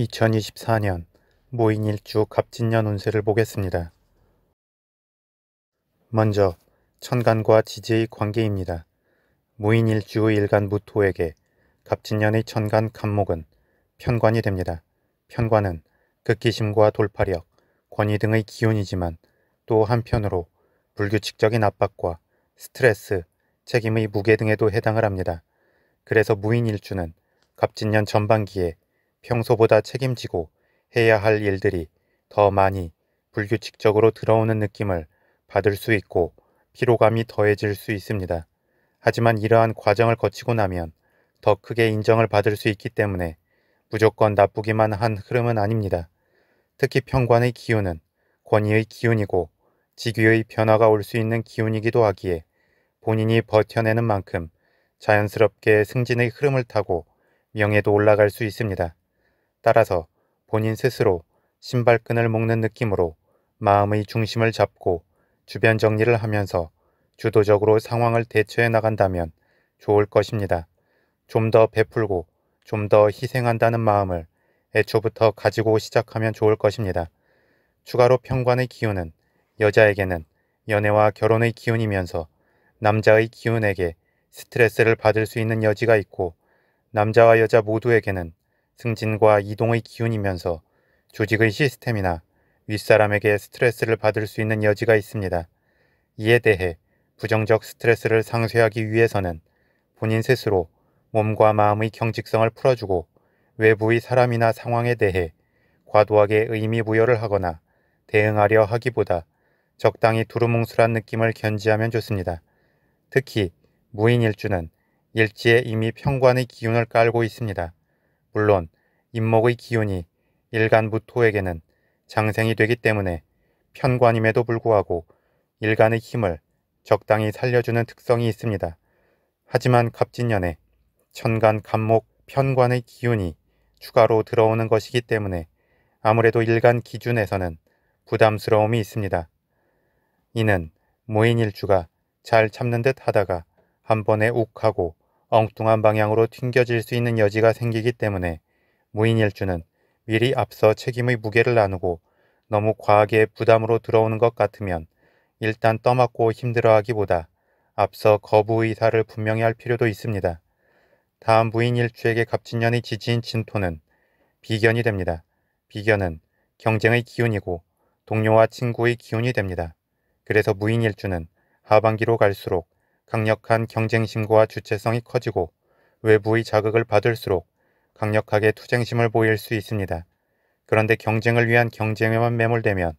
2024년 모인일주 갑진년 운세를 보겠습니다. 먼저 천간과 지지의 관계입니다. 모인일주 일간 무토에게 갑진년의 천간 갑목은 편관이 됩니다. 편관은 극기심과 돌파력, 권위 등의 기운이지만 또 한편으로 불규칙적인 압박과 스트레스, 책임의 무게 등에도 해당을 합니다. 그래서 무인일주는 갑진년 전반기에 평소보다 책임지고 해야 할 일들이 더 많이 불규칙적으로 들어오는 느낌을 받을 수 있고 피로감이 더해질 수 있습니다. 하지만 이러한 과정을 거치고 나면 더 크게 인정을 받을 수 있기 때문에 무조건 나쁘기만 한 흐름은 아닙니다. 특히 편관의 기운은 권위의 기운이고 직위의 변화가 올 수 있는 기운이기도 하기에 본인이 버텨내는 만큼 자연스럽게 승진의 흐름을 타고 명예도 올라갈 수 있습니다. 따라서 본인 스스로 신발끈을 묶는 느낌으로 마음의 중심을 잡고 주변 정리를 하면서 주도적으로 상황을 대처해 나간다면 좋을 것입니다. 좀 더 베풀고 좀 더 희생한다는 마음을 애초부터 가지고 시작하면 좋을 것입니다. 추가로 편관의 기운은 여자에게는 연애와 결혼의 기운이면서 남자의 기운에게 스트레스를 받을 수 있는 여지가 있고 남자와 여자 모두에게는 승진과 이동의 기운이면서 조직의 시스템이나 윗사람에게 스트레스를 받을 수 있는 여지가 있습니다. 이에 대해 부정적 스트레스를 상쇄하기 위해서는 본인 스스로 몸과 마음의 경직성을 풀어주고 외부의 사람이나 상황에 대해 과도하게 의미 부여를 하거나 대응하려 하기보다 적당히 두루뭉술한 느낌을 견지하면 좋습니다. 특히 무인일주는 일지에 이미 편관의 기운을 깔고 있습니다. 물론 임목의 기운이 일간무토에게는 장생이 되기 때문에 편관임에도 불구하고 일간의 힘을 적당히 살려주는 특성이 있습니다. 하지만 갑진년에 천간 갑목 편관의 기운이 추가로 들어오는 것이기 때문에 아무래도 일간 기준에서는 부담스러움이 있습니다. 이는 모인일주가 잘 참는 듯 하다가 한 번에 욱하고 엉뚱한 방향으로 튕겨질 수 있는 여지가 생기기 때문에 무인일주는 미리 앞서 책임의 무게를 나누고 너무 과하게 부담으로 들어오는 것 같으면 일단 떠맡고 힘들어하기보다 앞서 거부 의사를 분명히 할 필요도 있습니다. 다음 무인일주에게 갑진년의 지지인 진토는 비견이 됩니다. 비견은 경쟁의 기운이고 동료와 친구의 기운이 됩니다. 그래서 무인일주는 하반기로 갈수록 강력한 경쟁심과 주체성이 커지고 외부의 자극을 받을수록 강력하게 투쟁심을 보일 수 있습니다. 그런데 경쟁을 위한 경쟁에만 매몰되면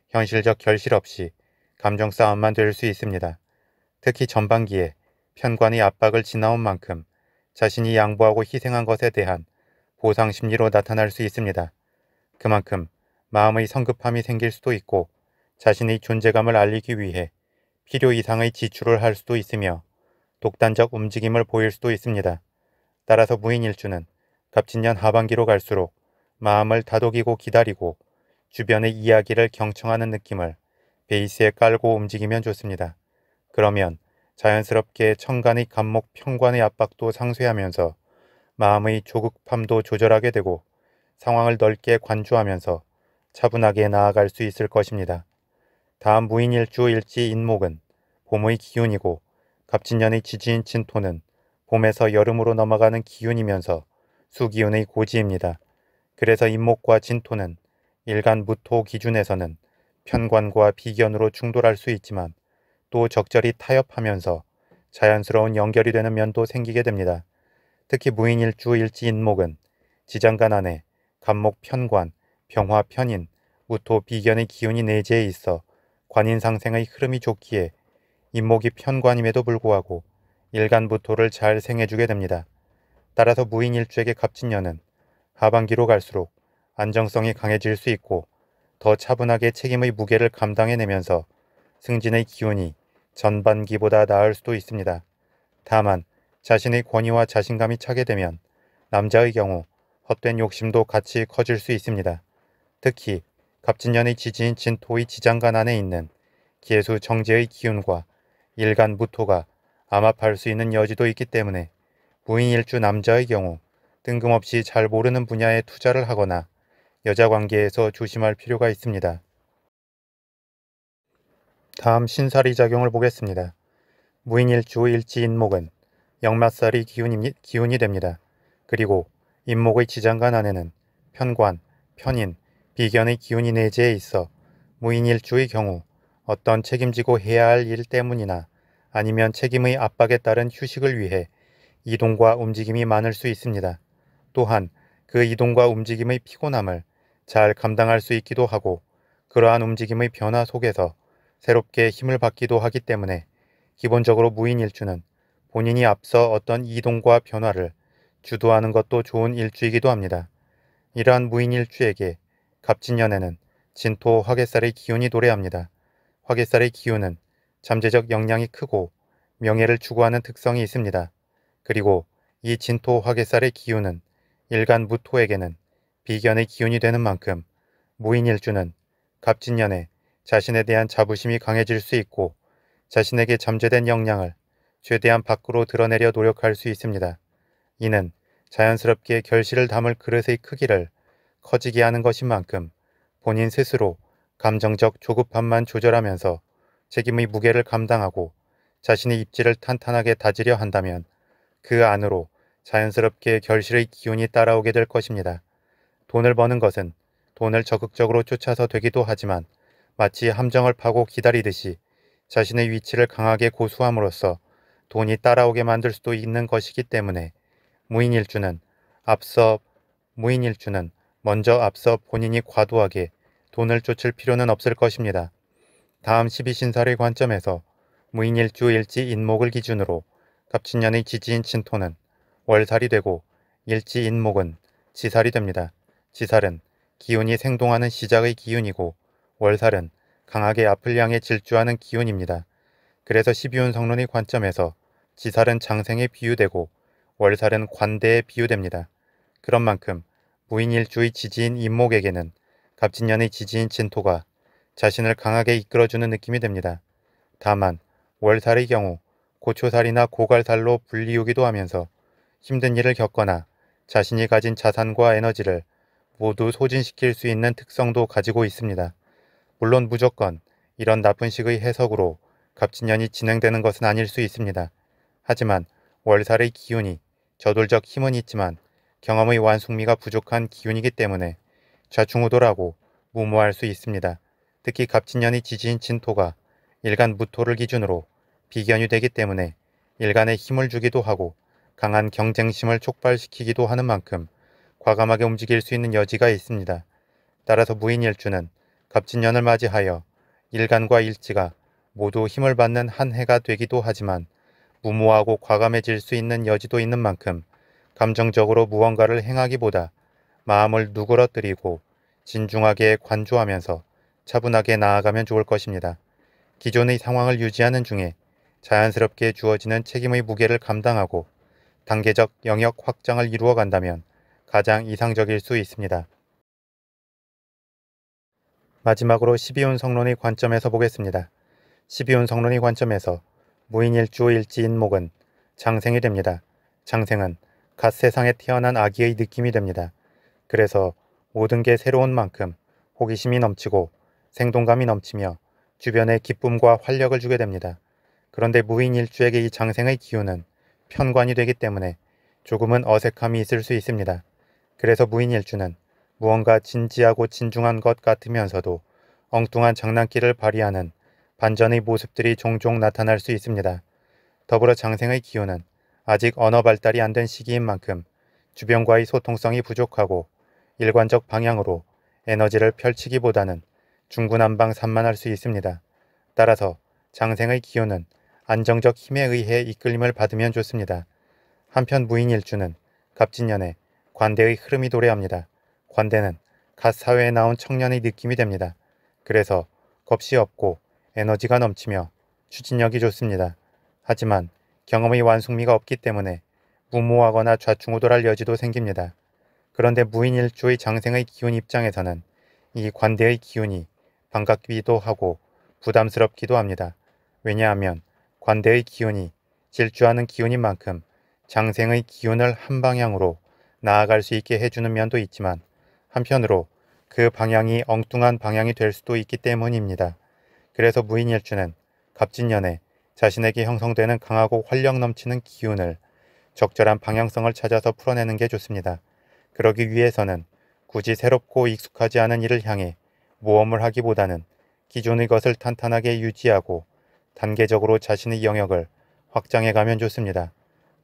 현실적 결실 없이 감정 싸움만 될 수 있습니다. 특히 전반기에 편관의 압박을 지나온 만큼 자신이 양보하고 희생한 것에 대한 보상 심리로 나타날 수 있습니다. 그만큼 마음의 성급함이 생길 수도 있고 자신의 존재감을 알리기 위해 필요 이상의 지출을 할 수도 있으며 독단적 움직임을 보일 수도 있습니다. 따라서 무인일주는 갑진년 하반기로 갈수록 마음을 다독이고 기다리고 주변의 이야기를 경청하는 느낌을 베이스에 깔고 움직이면 좋습니다. 그러면 자연스럽게 천간의 갑목 편관의 압박도 상쇄하면서 마음의 조급함도 조절하게 되고 상황을 넓게 관주하면서 차분하게 나아갈 수 있을 것입니다. 다음 무인일주 일지 인목은 봄의 기운이고 갑진년의 지지인 진토는 봄에서 여름으로 넘어가는 기운이면서 수기운의 고지입니다. 그래서 인목과 진토는 일간 무토 기준에서는 편관과 비견으로 충돌할 수 있지만 또 적절히 타협하면서 자연스러운 연결이 되는 면도 생기게 됩니다. 특히 무인일주 일지 인목은 지장간 안에 갑목 편관, 병화 편인, 무토 비견의 기운이 내재해 있어 관인상생의 흐름이 좋기에 인목이 편관임에도 불구하고 일간무토를 잘 생해주게 됩니다. 따라서 무인일주에게 갑진년은 하반기로 갈수록 안정성이 강해질 수 있고 더 차분하게 책임의 무게를 감당해내면서 승진의 기운이 전반기보다 나을 수도 있습니다. 다만 자신의 권위와 자신감이 차게 되면 남자의 경우 헛된 욕심도 같이 커질 수 있습니다. 특히 갑진년의 지지인 진토의 지장간 안에 있는 계수 정제의 기운과 일간 무토가 암합할 수 있는 여지도 있기 때문에 무인일주 남자의 경우 뜬금없이 잘 모르는 분야에 투자를 하거나 여자 관계에서 조심할 필요가 있습니다. 다음 신살이 작용을 보겠습니다. 무인일주 일지인목은 역마살이 기운이 됩니다. 그리고 인목의 지장간 안에는 편관, 편인, 비견의 기운이 내재해 있어 무인일주의 경우 어떤 책임지고 해야 할 일 때문이나 아니면 책임의 압박에 따른 휴식을 위해 이동과 움직임이 많을 수 있습니다. 또한 그 이동과 움직임의 피곤함을 잘 감당할 수 있기도 하고 그러한 움직임의 변화 속에서 새롭게 힘을 받기도 하기 때문에 기본적으로 무인일주는 본인이 앞서 어떤 이동과 변화를 주도하는 것도 좋은 일주이기도 합니다. 이러한 무인일주에게 갑진년에는 진토 화개살의 기운이 도래합니다. 화개살의 기운은 잠재적 역량이 크고 명예를 추구하는 특성이 있습니다. 그리고 이 진토 화개살의 기운은 일간 무토에게는 비견의 기운이 되는 만큼 무인일주는 갑진년에 자신에 대한 자부심이 강해질 수 있고 자신에게 잠재된 역량을 최대한 밖으로 드러내려 노력할 수 있습니다. 이는 자연스럽게 결실을 담을 그릇의 크기를 커지게 하는 것인 만큼 본인 스스로 감정적 조급함만 조절하면서 책임의 무게를 감당하고 자신의 입지를 탄탄하게 다지려 한다면 그 안으로 자연스럽게 결실의 기운이 따라오게 될 것입니다. 돈을 버는 것은 돈을 적극적으로 쫓아서 되기도 하지만 마치 함정을 파고 기다리듯이 자신의 위치를 강하게 고수함으로써 돈이 따라오게 만들 수도 있는 것이기 때문에 무인일주는 먼저 앞서 본인이 과도하게 돈을 쫓을 필요는 없을 것입니다. 다음 12신살의 관점에서 무인일주 일지인목을 기준으로 갑진년의 지지인 진토는 월살이 되고 일지인목은 지살이 됩니다. 지살은 기운이 생동하는 시작의 기운이고 월살은 강하게 앞을 향해 질주하는 기운입니다. 그래서 12운 성론의 관점에서 지살은 장생에 비유되고 월살은 관대에 비유됩니다. 그런 만큼 무인일주의 지지인 인목에게는 갑진년의 지지인 진토가 자신을 강하게 이끌어주는 느낌이 됩니다. 다만 월살의 경우 고초살이나 고갈살로 불리우기도 하면서 힘든 일을 겪거나 자신이 가진 자산과 에너지를 모두 소진시킬 수 있는 특성도 가지고 있습니다. 물론 무조건 이런 나쁜 식의 해석으로 갑진년이 진행되는 것은 아닐 수 있습니다. 하지만 월살의 기운이 저돌적 힘은 있지만 경험의 완숙미가 부족한 기운이기 때문에 좌충우돌하고 무모할 수 있습니다. 특히 갑진년의 지지인 진토가 일간 무토를 기준으로 비견이 되기 때문에 일간에 힘을 주기도 하고 강한 경쟁심을 촉발시키기도 하는 만큼 과감하게 움직일 수 있는 여지가 있습니다. 따라서 무인일주는 갑진년을 맞이하여 일간과 일지가 모두 힘을 받는 한 해가 되기도 하지만 무모하고 과감해질 수 있는 여지도 있는 만큼 감정적으로 무언가를 행하기보다 마음을 누그러뜨리고 진중하게 관조하면서 차분하게 나아가면 좋을 것입니다. 기존의 상황을 유지하는 중에 자연스럽게 주어지는 책임의 무게를 감당하고 단계적 영역 확장을 이루어 간다면 가장 이상적일 수 있습니다. 마지막으로 12운 성론의 관점에서 보겠습니다. 12운 성론의 관점에서 무인일주 일지인목은 장생이 됩니다. 장생은 갓 세상에 태어난 아기의 느낌이 됩니다. 그래서 모든 게 새로운 만큼 호기심이 넘치고 생동감이 넘치며 주변에 기쁨과 활력을 주게 됩니다. 그런데 무인일주에게 이 장생의 기운은 편관이 되기 때문에 조금은 어색함이 있을 수 있습니다. 그래서 무인일주는 무언가 진지하고 진중한 것 같으면서도 엉뚱한 장난기를 발휘하는 반전의 모습들이 종종 나타날 수 있습니다. 더불어 장생의 기운은 아직 언어 발달이 안 된 시기인 만큼 주변과의 소통성이 부족하고 일관적 방향으로 에너지를 펼치기보다는 중구난방산만할 수 있습니다. 따라서 장생의 기운은 안정적 힘에 의해 이끌림을 받으면 좋습니다. 한편 무인일주는 갑진년에 관대의 흐름이 도래합니다. 관대는 갓 사회에 나온 청년의 느낌이 됩니다. 그래서 겁이 없고 에너지가 넘치며 추진력이 좋습니다. 하지만 경험의 완숙미가 없기 때문에 무모하거나 좌충우돌할 여지도 생깁니다. 그런데 무인일주의 장생의 기운 입장에서는 이 관대의 기운이 반갑기도 하고 부담스럽기도 합니다. 왜냐하면 관대의 기운이 질주하는 기운인 만큼 장생의 기운을 한 방향으로 나아갈 수 있게 해주는 면도 있지만 한편으로 그 방향이 엉뚱한 방향이 될 수도 있기 때문입니다. 그래서 무인일주는 갑진년에 자신에게 형성되는 강하고 활력 넘치는 기운을 적절한 방향성을 찾아서 풀어내는 게 좋습니다. 그러기 위해서는 굳이 새롭고 익숙하지 않은 일을 향해 모험을 하기보다는 기존의 것을 탄탄하게 유지하고 단계적으로 자신의 영역을 확장해 가면 좋습니다.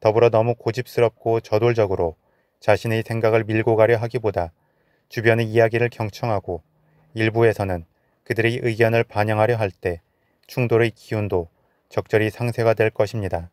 더불어 너무 고집스럽고 저돌적으로 자신의 생각을 밀고 가려 하기보다 주변의 이야기를 경청하고 일부에서는 그들의 의견을 반영하려 할 때 충돌의 기운도 적절히 상쇄가 될 것입니다.